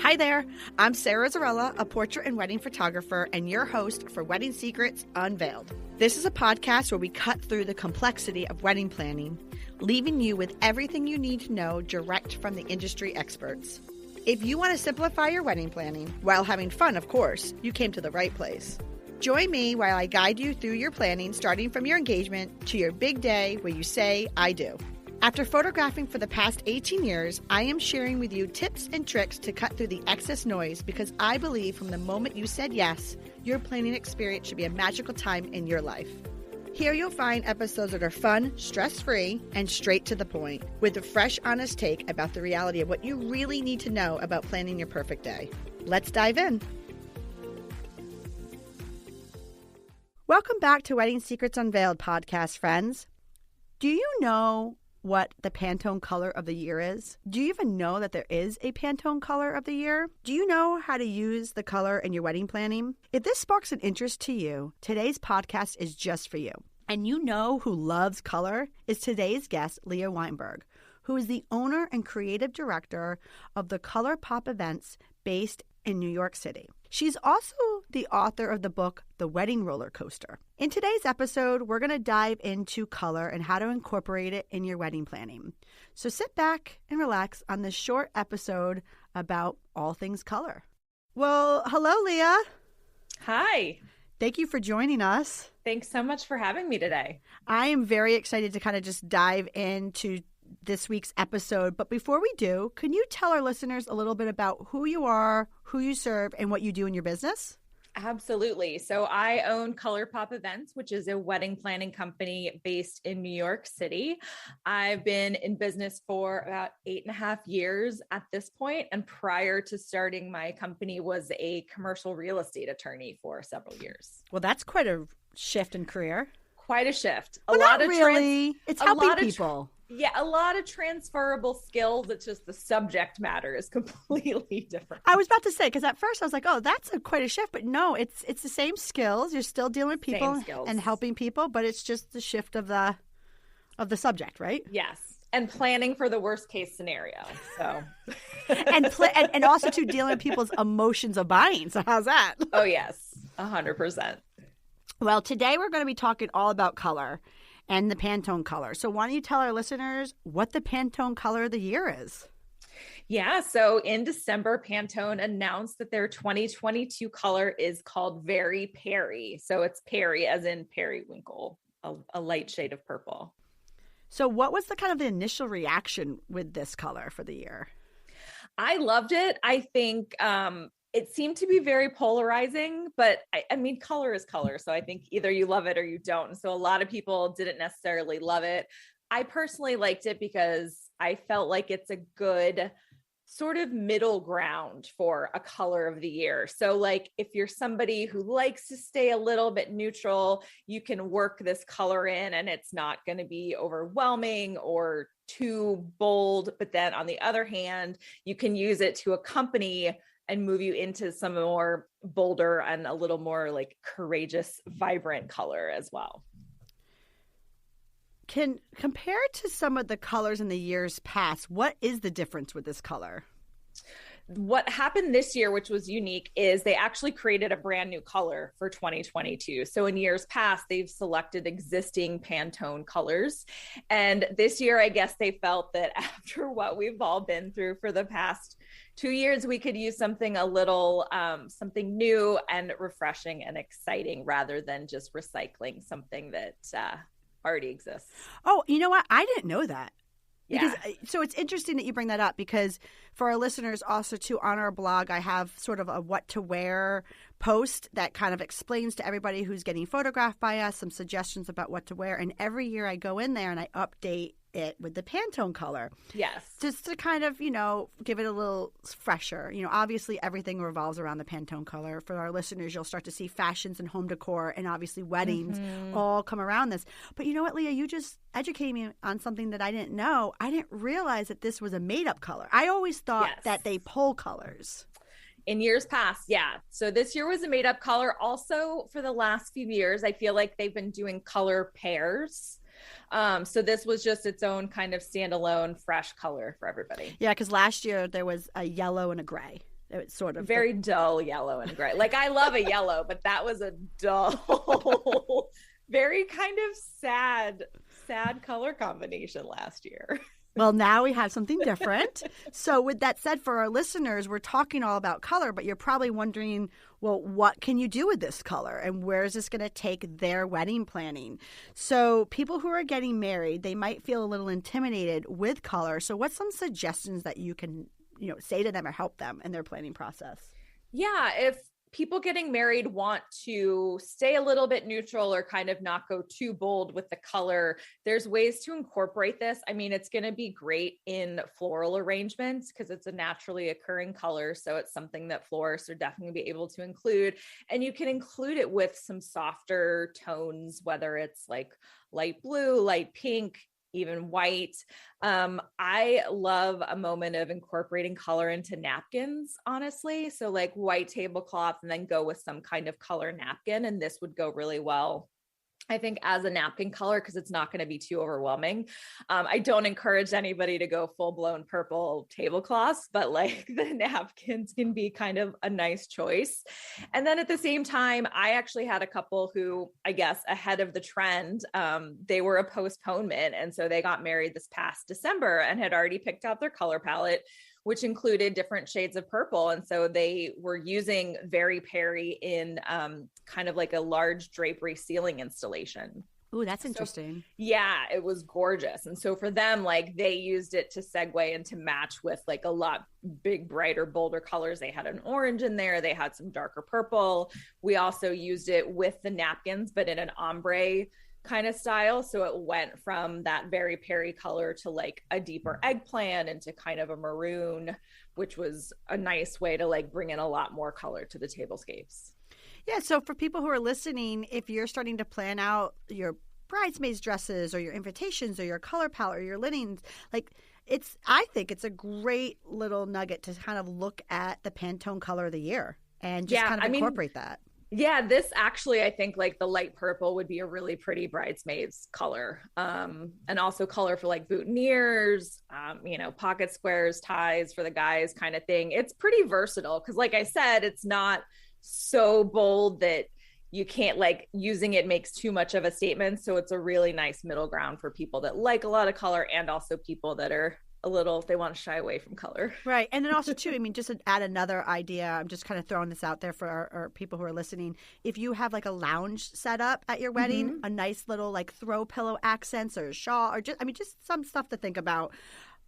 Hi there, I'm Sarah Zarella, a portrait and wedding photographer and your host for Wedding Secrets Unveiled. This is a podcast where we cut through the complexity of wedding planning, leaving you with everything you need to know direct from the industry experts. If you want to simplify your wedding planning, while having fun, of course, you came to the right place. Join me while I guide you through your planning, starting from your engagement to your big day where you say, I do. After photographing for the past 18 years, I am sharing with you tips and tricks to cut through the excess noise because I believe from the moment you said yes, your planning experience should be a magical time in your life. Here you'll find episodes that are fun, stress-free, and straight to the point, with a fresh, honest take about the reality of what you really need to know about planning your perfect day. Let's dive in. Welcome back to Wedding Secrets Unveiled podcast, friends. Do you know what the Pantone color of the year is? Do you even know that there is a Pantone color of the year? Do you know how to use the color in your wedding planning? If this sparks an interest to you, today's podcast is just for you. And you know who loves color is today's guest, Leah Weinberg, who is the owner and creative director of the Color Pop events based in New York City. She's also the author of the book, The Wedding Roller Coaster. In today's episode, we're going to dive into color and how to incorporate it in your wedding planning. So sit back and relax on this short episode about all things color. Well, hello, Leah. Hi. Thank you for joining us. Thanks so much for having me today. I am very excited to kind of just dive into this week's episode. But before we do, can you tell our listeners a little bit about who you are, who you serve, and what you do in your business? Absolutely. So I own Color Pop Events, which is a wedding planning company based in New York City. I've been in business for about 8.5 years at this point. And prior to starting my company was a commercial real estate attorney for several years. Well, that's quite a shift in career. Quite a shift. Well, not really. It's helping people. A lot of transferable skills. It's just the subject matter is completely different. I was about to say, because at first I was like, oh, that's quite a shift. But no, it's the same skills. You're still dealing with people and helping people, but it's just the shift of the subject, right? Yes. And planning for the worst case scenario. So and also to dealing with people's emotions of buying. So how's that? Oh, yes. 100%. Well, today we're going to be talking all about color and the Pantone color. So why don't you tell our listeners what the Pantone color of the year is? Yeah. So in December, Pantone announced that their 2022 color is called Very Peri. So it's Peri as in periwinkle, a light shade of purple. So what was the kind of the initial reaction with this color for the year? I loved it. I think it seemed to be very polarizing, but I mean, color is color. So I think either you love it or you don't. And so a lot of people didn't necessarily love it. I personally liked it because I felt like it's a good sort of middle ground for a color of the year. So like if you're somebody who likes to stay a little bit neutral, you can work this color in and it's not going to be overwhelming or too bold. But then on the other hand, you can use it to accompany and move you into some more bolder and a little more like courageous, vibrant color as well. Compared to some of the colors in the years past, what is the difference with this color? What happened this year, which was unique, is they actually created a brand new color for 2022. So in years past, they've selected existing Pantone colors. And this year, I guess they felt that after what we've all been through for the past 2 years, we could use something a little, something new and refreshing and exciting rather than just recycling something that already exists. Oh, you know what? I didn't know that. Yeah. So it's interesting that you bring that up because for our listeners also too, on our blog, I have sort of a what to wear post that kind of explains to everybody who's getting photographed by us some suggestions about what to wear. And every year I go in there and I update it with the Pantone color. Yes. Just to kind of, give it a little fresher. Obviously everything revolves around the Pantone color. For our listeners, you'll start to see fashions and home decor and obviously weddings all come around this. But you know what, Leah, you just educated me on something that I didn't know. I didn't realize that this was a made-up color. I always thought that they pull colors. In years past, yeah. So this year was a made-up color. Also, for the last few years, I feel like they've been doing color pairs. So this was just its own kind of standalone, fresh color for everybody. Yeah, because last year there was a yellow and a gray. It's sort of very dull yellow and gray. Like I love a yellow, but that was a dull, very kind of sad color combination last year. Well, now we have something different. So with that said, for our listeners, we're talking all about color, but you're probably wondering, well, what can you do with this color and where is this going to take their wedding planning? So people who are getting married, they might feel a little intimidated with color. So what's some suggestions that you can, say to them or help them in their planning process? Yeah, if people getting married want to stay a little bit neutral or kind of not go too bold with the color, there's ways to incorporate this. I mean, it's going to be great in floral arrangements because it's a naturally occurring color. So it's something that florists are definitely be able to include. And you can include it with some softer tones, whether it's like light blue, light pink, even white. I love a moment of incorporating color into napkins, honestly. So like white tablecloth and then go with some kind of color napkin. And this would go really well, I think, as a napkin color, because it's not going to be too overwhelming. I don't encourage anybody to go full blown purple tablecloths, but like the napkins can be kind of a nice choice. And then at the same time, I actually had a couple who, I guess, ahead of the trend, they were a postponement. And so they got married this past December and had already picked out their color palette, which included different shades of purple. And so they were using Very Perry in kind of like a large drapery ceiling installation. Ooh, that's interesting. So, yeah, it was gorgeous. And so for them, like they used it to segue and to match with like a lot big, brighter, bolder colors. They had an orange in there. They had some darker purple. We also used it with the napkins, but in an ombre kind of style. So it went from that Very Perry color to like a deeper eggplant into kind of a maroon, which was a nice way to like bring in a lot more color to the tablescapes. Yeah. So for people who are listening, if you're starting to plan out your bridesmaids dresses or your invitations or your color palette or your linens, like I think it's a great little nugget to kind of look at the Pantone color of the year and just kind of incorporate that. Yeah, this actually, I think like the light purple would be a really pretty bridesmaids color. And also color for like boutonnieres, pocket squares, ties for the guys kind of thing. It's pretty versatile because like I said, it's not so bold that you can't like using it makes too much of a statement. So it's a really nice middle ground for people that like a lot of color and also people that are they want to shy away from color. Right. And then also too, I mean, just to add another idea, I'm just kind of throwing this out there for our people who are listening. If you have like a lounge set up at your wedding, a nice little like throw pillow accents or a shawl or just some stuff to think about.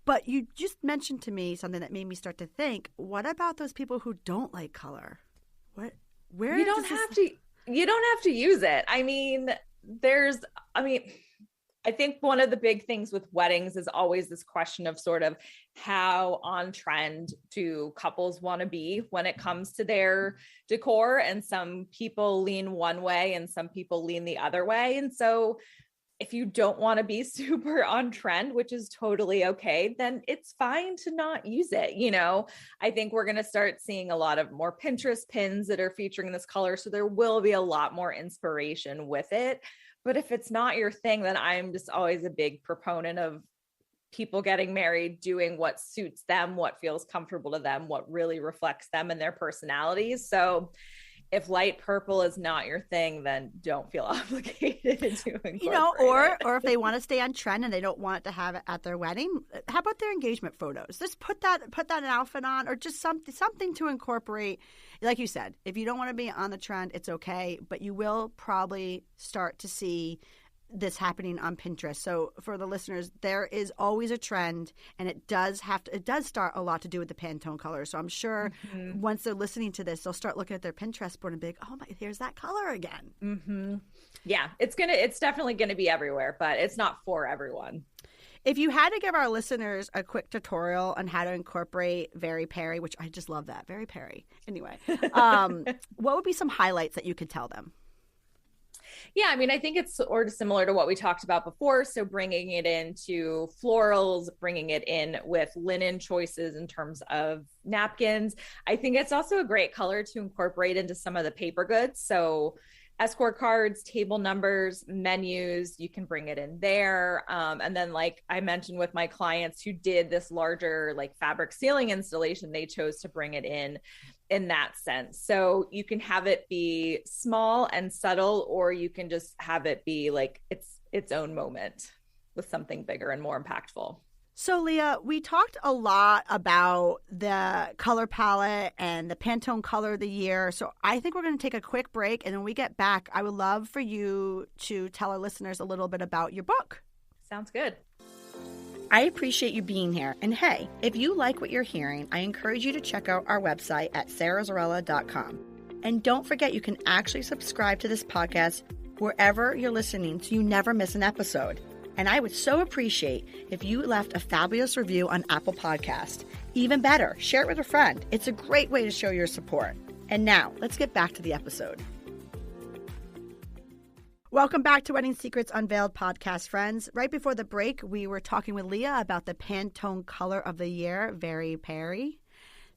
But you just mentioned to me something that made me start to think, what about those people who don't like color? You don't have to use it. I mean, I think one of the big things with weddings is always this question of sort of how on trend do couples want to be when it comes to their decor. And some people lean one way and some people lean the other way. And so if you don't want to be super on trend, which is totally okay, then it's fine to not use it. I think we're going to start seeing a lot of more Pinterest pins that are featuring this color. So there will be a lot more inspiration with it. But if it's not your thing, then I'm just always a big proponent of people getting married, doing what suits them, what feels comfortable to them, what really reflects them and their personalities. So if light purple is not your thing, then don't feel obligated to incorporate or if they want to stay on trend and they don't want to have it at their wedding, how about their engagement photos? Just put that outfit on, or just something to incorporate. Like you said, if you don't want to be on the trend, it's okay, but you will probably start to see this happening on Pinterest. So for the listeners, there is always a trend, and it does start a lot to do with the Pantone color. So I'm sure once they're listening to this, they'll start looking at their Pinterest board and be like, oh my, here's that color again. Mm-hmm. Yeah, it's definitely going to be everywhere, but it's not for everyone. If you had to give our listeners a quick tutorial on how to incorporate Very Perry, which I just love that, Very Perry. Anyway, what would be some highlights that you could tell them? Yeah, I mean, I think it's sort of similar to what we talked about before. So bringing it into florals, bringing it in with linen choices in terms of napkins. I think it's also a great color to incorporate into some of the paper goods. So escort cards, table numbers, menus. You can bring it in there. And then like I mentioned with my clients who did this larger like fabric ceiling installation, they chose to bring it in that sense. So you can have it be small and subtle, or you can just have it be like its own moment with something bigger and more impactful. So, Leah, we talked a lot about the color palette and the Pantone color of the year. So I think we're going to take a quick break. And when we get back, I would love for you to tell our listeners a little bit about your book. Sounds good. I appreciate you being here. And hey, if you like what you're hearing, I encourage you to check out our website at sarahzarella.com. And don't forget, you can actually subscribe to this podcast wherever you're listening so you never miss an episode. And I would so appreciate if you left a fabulous review on Apple Podcast. Even better, share it with a friend. It's a great way to show your support. And now, let's get back to the episode. Welcome back to Wedding Secrets Unveiled podcast, friends. Right before the break, we were talking with Leah about the Pantone color of the year, Very Pairy.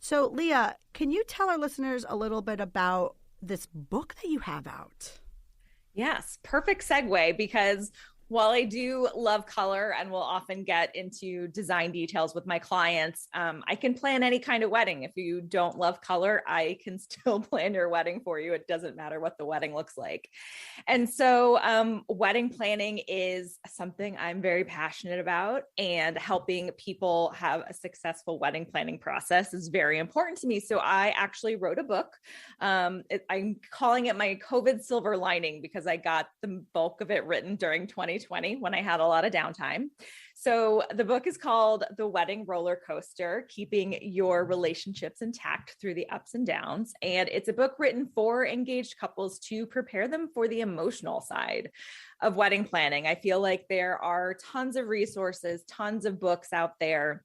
So, Leah, can you tell our listeners a little bit about this book that you have out? Yes, perfect segue, because while I do love color and will often get into design details with my clients, I can plan any kind of wedding. If you don't love color, I can still plan your wedding for you. It doesn't matter what the wedding looks like. And so wedding planning is something I'm very passionate about, and helping people have a successful wedding planning process is very important to me. So I actually wrote a book. I'm calling it my COVID silver lining, because I got the bulk of it written during 2020 when I had a lot of downtime. So the book is called The Wedding Roller Coaster: Keeping Your Relationships Intact Through the Ups and Downs. And it's a book written for engaged couples to prepare them for the emotional side of wedding planning. I feel like there are tons of resources, tons of books out there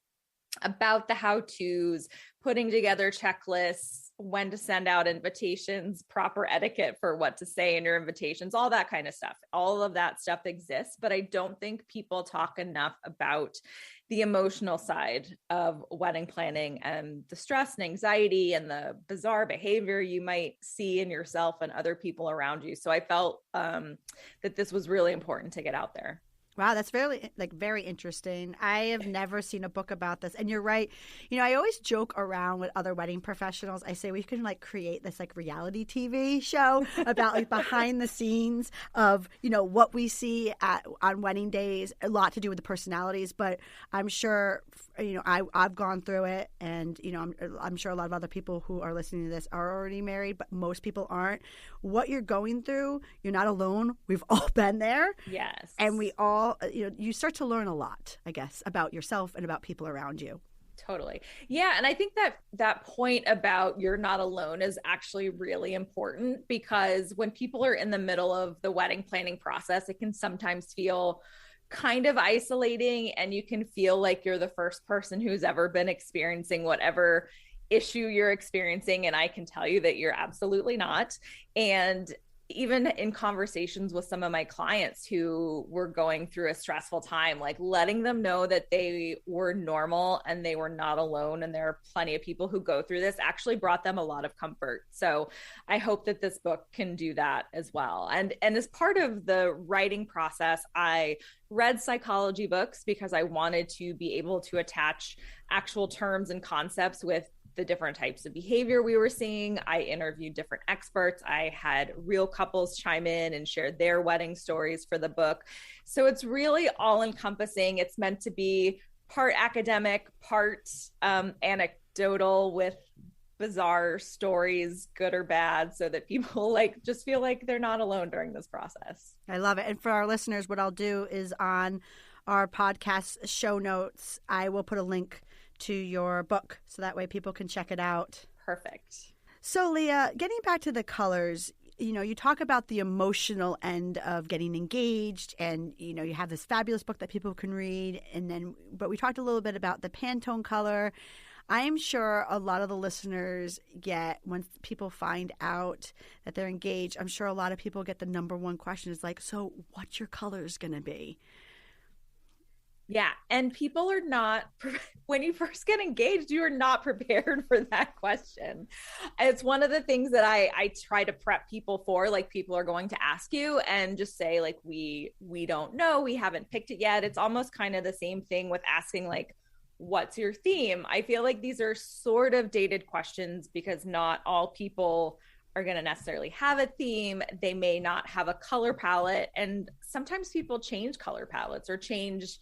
about the how-tos, putting together checklists, when to send out invitations, proper etiquette for what to say in your invitations, all that kind of stuff. All of that stuff exists, but I don't think people talk enough about the emotional side of wedding planning, and the stress and anxiety and the bizarre behavior you might see in yourself and other people around you. So I felt that this was really important to get out there. Wow, that's very interesting. I have never seen a book about this. And you're right. You know, I always joke around with other wedding professionals. I say we can create this reality TV show about behind the scenes of, what we see on wedding days, a lot to do with the personalities. But I'm sure, I've gone through it, and, I'm sure a lot of other people who are listening to this are already married, but most people aren't. What you're going through, you're not alone. We've all been there. Yes. And we all, you start to learn a lot, I guess, about yourself and about people around you. Totally. Yeah. And I think that point about you're not alone is actually really important, because when people are in the middle of the wedding planning process, it can sometimes feel kind of isolating, and you can feel like you're the first person who's ever been experiencing whatever issue you're experiencing. And I can tell you that you're absolutely not. And even in conversations with some of my clients who were going through a stressful time, letting them know that they were normal and they were not alone, and there are plenty of people who go through this, actually brought them a lot of comfort. So I hope that this book can do that as well. And as part of the writing process, I read psychology books, because I wanted to be able to attach actual terms and concepts with the different types of behavior we were seeing. I interviewed different experts. I had real couples chime in and share their wedding stories for the book. So it's really all encompassing. It's meant to be part academic, part anecdotal, with bizarre stories, good or bad, so that people just feel like they're not alone during this process. I love it. And for our listeners, what I'll do is on our podcast show notes, I will put a link to your book, so that way people can check it out. Perfect. So, Leah, getting back to the colors, you talk about the emotional end of getting engaged, and, you have this fabulous book that people can read. But we talked a little bit about the Pantone color. I'm sure a lot of the listeners once people find out that they're engaged, I'm sure a lot of people get the number one question is so what's your colors going to be? Yeah. And people are not, when you first get engaged, you are not prepared for that question. It's one of the things that I try to prep people for, like people are going to ask you and just say like, we don't know, we haven't picked it yet. It's almost kind of the same thing with asking like, what's your theme? I feel like these are sort of dated questions because not all people are going to necessarily have a theme. They may not have a color palette. And sometimes people change color palettes or change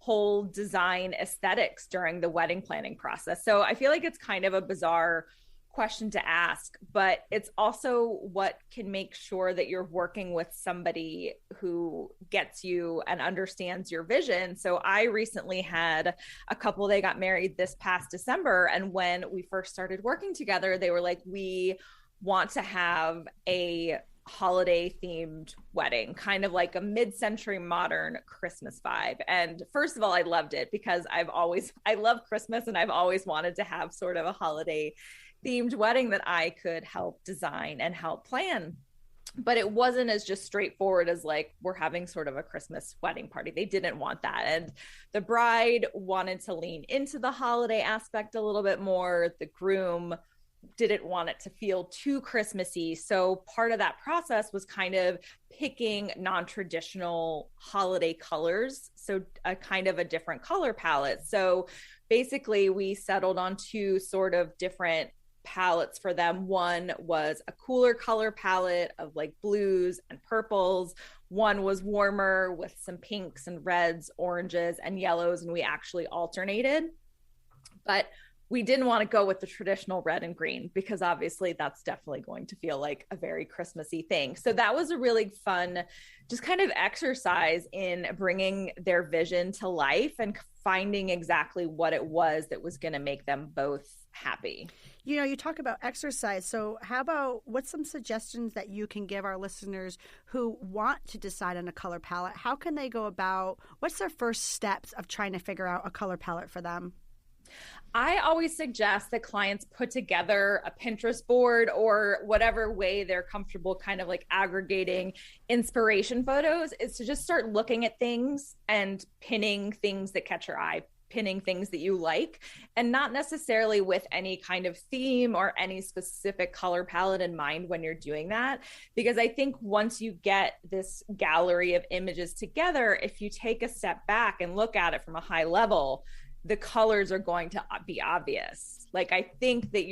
whole design aesthetics during the wedding planning process. So I feel like it's kind of a bizarre question to ask, but it's also what can make sure that you're working with somebody who gets you and understands your vision. So I recently had a couple, they got married this past December. And when we first started working together, they were like, we want to have a holiday themed wedding, kind of like a mid-century modern Christmas vibe. And first of all, I loved it because I love Christmas and I've always wanted to have sort of a holiday themed wedding that I could help design and help plan. But it wasn't as just straightforward as like, we're having sort of a Christmas wedding party. They didn't want that. And the bride wanted to lean into the holiday aspect a little bit more. The groom didn't want it to feel too Christmassy. So part of that process was kind of picking non-traditional holiday colors. So a kind of a different color palette. So basically we settled on two sort of different palettes for them. One was a cooler color palette of like blues and purples. One was warmer with some pinks and reds, oranges and yellows. And we actually alternated. But we didn't want to go with the traditional red and green because obviously that's definitely going to feel like a very Christmassy thing. So that was a really fun, just kind of exercise in bringing their vision to life and finding exactly what it was that was going to make them both happy. You know, you talk about exercise. So how about what's some suggestions that you can give our listeners who want to decide on a color palette? How can they go about, what's their first steps of trying to figure out a color palette for them? I always suggest that clients put together a Pinterest board or whatever way they're comfortable kind of like aggregating inspiration photos is to just start looking at things and pinning things that catch your eye, pinning things that you like, and not necessarily with any kind of theme or any specific color palette in mind when you're doing that. Because I think once you get this gallery of images together, if you take a step back and look at it from a high level, the colors are going to be obvious. Like I think that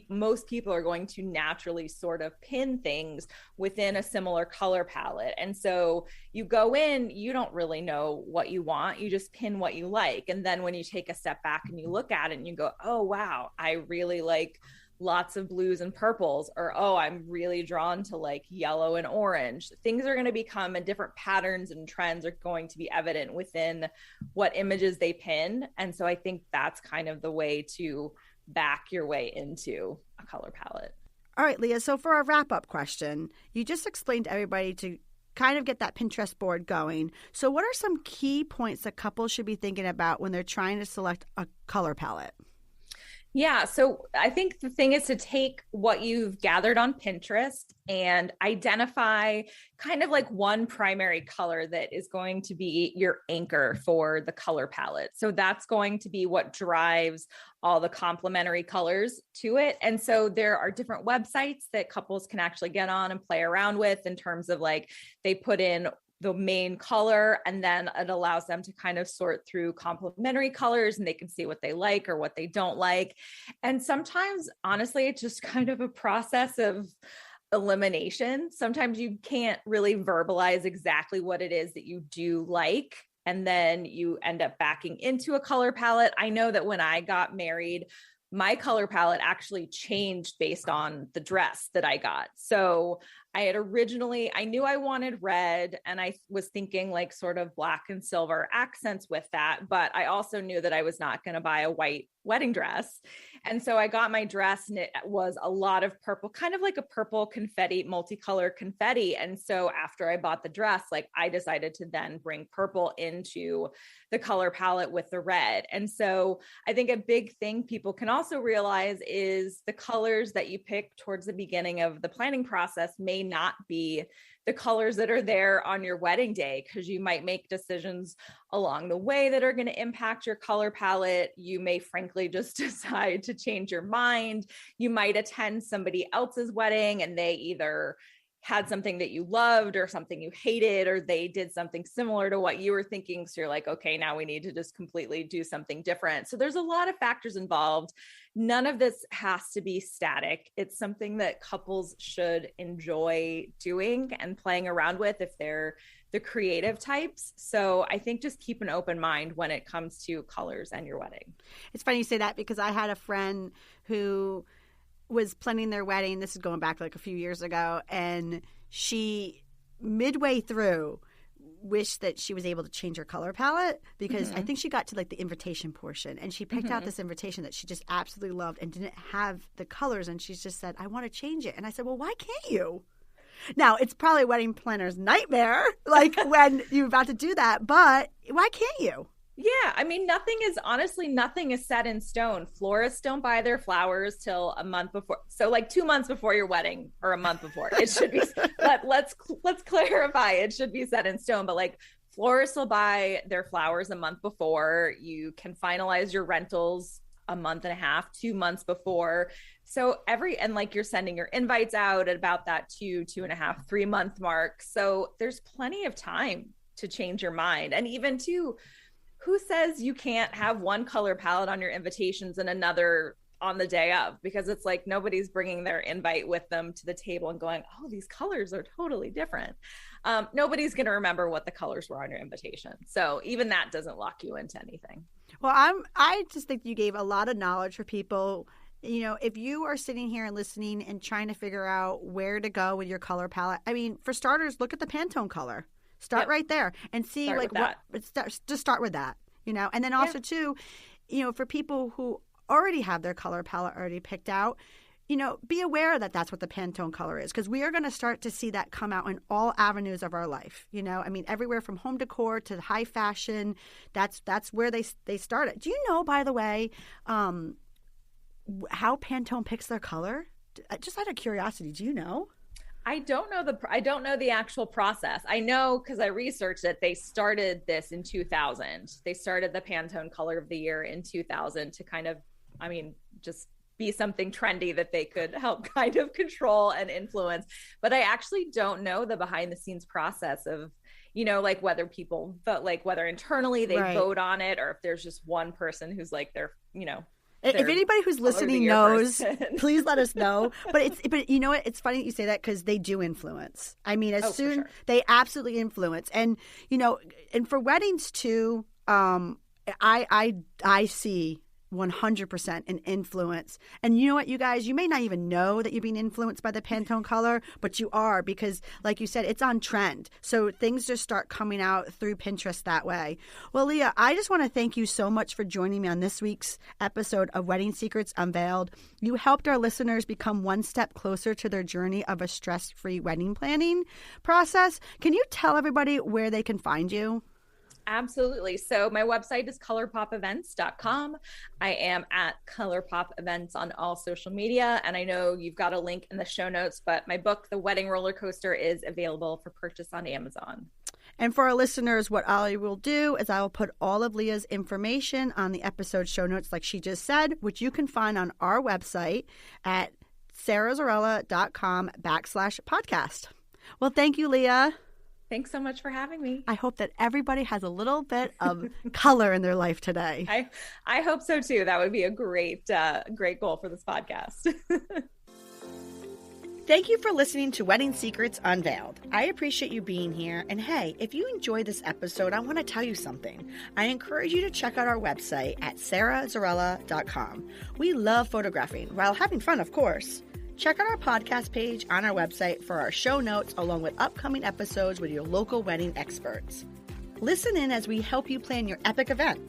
most people are going to naturally sort of pin things within a similar color palette. And so you go in, you don't really know what you want. You just pin what you like. And then when you take a step back and you look at it and you go, oh, wow, I really like lots of blues and purples, or, oh, I'm really drawn to like yellow and orange. Things are going to become, and different patterns and trends are going to be evident within what images they pin. And so I think that's kind of the way to back your way into a color palette. All right, Leah. So for our wrap-up question, you just explained to everybody to kind of get that Pinterest board going. So what are some key points that couples should be thinking about when they're trying to select a color palette? Yeah. So I think the thing is to take what you've gathered on Pinterest and identify kind of like one primary color that is going to be your anchor for the color palette. So that's going to be what drives all the complementary colors to it. And so there are different websites that couples can actually get on and play around with in terms of like they put in the main color, and then it allows them to kind of sort through complementary colors and they can see what they like or what they don't like. And sometimes, honestly, it's just kind of a process of elimination. Sometimes you can't really verbalize exactly what it is that you do like, and then you end up backing into a color palette. I know that when I got married, my color palette actually changed based on the dress that I got. So I knew I wanted red, and I was thinking like sort of black and silver accents with that. But I also knew that I was not going to buy a white wedding dress. And so I got my dress and it was a lot of purple, kind of like a purple confetti, multicolor confetti. And so after I bought the dress, like I decided to then bring purple into the color palette with the red. And so I think a big thing people can also realize is the colors that you pick towards the beginning of the planning process may not be the colors that are there on your wedding day, because you might make decisions along the way that are going to impact your color palette. You may frankly just decide to change your mind. You might attend somebody else's wedding and they either had something that you loved or something you hated, or they did something similar to what you were thinking. So you're like, okay, now we need to just completely do something different. So there's a lot of factors involved. None of this has to be static. It's something that couples should enjoy doing and playing around with if they're the creative types. So I think just keep an open mind when it comes to colors and your wedding. It's funny you say that, because I had a friend who was planning their wedding. This is going back like a few years ago. And she, midway through, wished that she was able to change her color palette, because I think she got to like the invitation portion and she picked out this invitation that she just absolutely loved and didn't have the colors. And she just said, I want to change it. And I said, well, why can't you? Now, it's probably a wedding planner's nightmare, like when you're about to do that, but why can't you? Yeah. I mean, nothing is set in stone. Florists don't buy their flowers till a month before. So like 2 months before your wedding or a month before, it should be, let's clarify. It should be set in stone, but like florists will buy their flowers a month before. You can finalize your rentals a month and a half, 2 months before. So and like you're sending your invites out at about that 2.5, 3 month mark. So there's plenty of time to change your mind. And even who says you can't have one color palette on your invitations and another on the day of? Because it's like nobody's bringing their invite with them to the table and going, oh, these colors are totally different. Nobody's going to remember what the colors were on your invitation. So even that doesn't lock you into anything. Well, I just think you gave a lot of knowledge for people. You know, if you are sitting here and listening and trying to figure out where to go with your color palette, I mean, for starters, look at the Pantone color. Start right there and see just start with that, you know, and then also too, you know, for people who already have their color palette already picked out, you know, be aware that that's what the Pantone color is, because we are going to start to see that come out in all avenues of our life. You know, I mean, everywhere from home decor to high fashion, that's where they started. Do you know, by the way, how Pantone picks their color? Just out of curiosity, do you know? I don't know the actual process. I know because I researched it. They started this in 2000. They started the Pantone Color of the Year in 2000 to kind of, I mean, just be something trendy that they could help kind of control and influence. But I actually don't know the behind the scenes process of, you know, like whether people vote, like whether internally they vote on it, or if there's just one person who's like their, you know. If anybody who's listening knows, please let us know. But you know what? It's funny that you say that, because they do influence. I mean, they absolutely influence. And, you know, and for weddings too, I see 100% an influence. And you know what, you guys, you may not even know that you're being influenced by the Pantone color, but you are, because like you said, it's on trend. So things just start coming out through Pinterest that way. Well, Leah, I just want to thank you so much for joining me on this week's episode of Wedding Secrets Unveiled. You helped our listeners become one step closer to their journey of a stress-free wedding planning process. Can you tell everybody where they can find you? Absolutely. So my website is colorpopevents.com. I am at ColourPop Events on all social media. And I know you've got a link in the show notes, but my book, The Wedding Roller Coaster, is available for purchase on Amazon. And for our listeners, what I will do is I will put all of Leah's information on the episode show notes, like she just said, which you can find on our website at sarahzarella.com/podcast. Well, thank you, Leah. Thanks so much for having me. I hope that everybody has a little bit of color in their life today. I hope so too. That would be a great goal for this podcast. Thank you for listening to Wedding Secrets Unveiled. I appreciate you being here. And hey, if you enjoyed this episode, I want to tell you something. I encourage you to check out our website at sarahzarella.com. We love photographing while having fun, of course. Check out our podcast page on our website for our show notes, along with upcoming episodes with your local wedding experts. Listen in as we help you plan your epic event.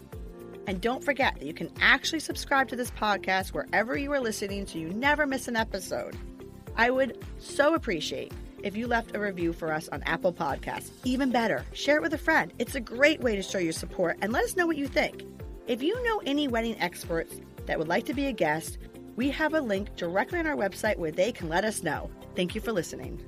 And don't forget that you can actually subscribe to this podcast wherever you are listening, so you never miss an episode. I would so appreciate if you left a review for us on Apple Podcasts. Even better, share it with a friend. It's a great way to show your support and let us know what you think. If you know any wedding experts that would like to be a guest, we have a link directly on our website where they can let us know. Thank you for listening.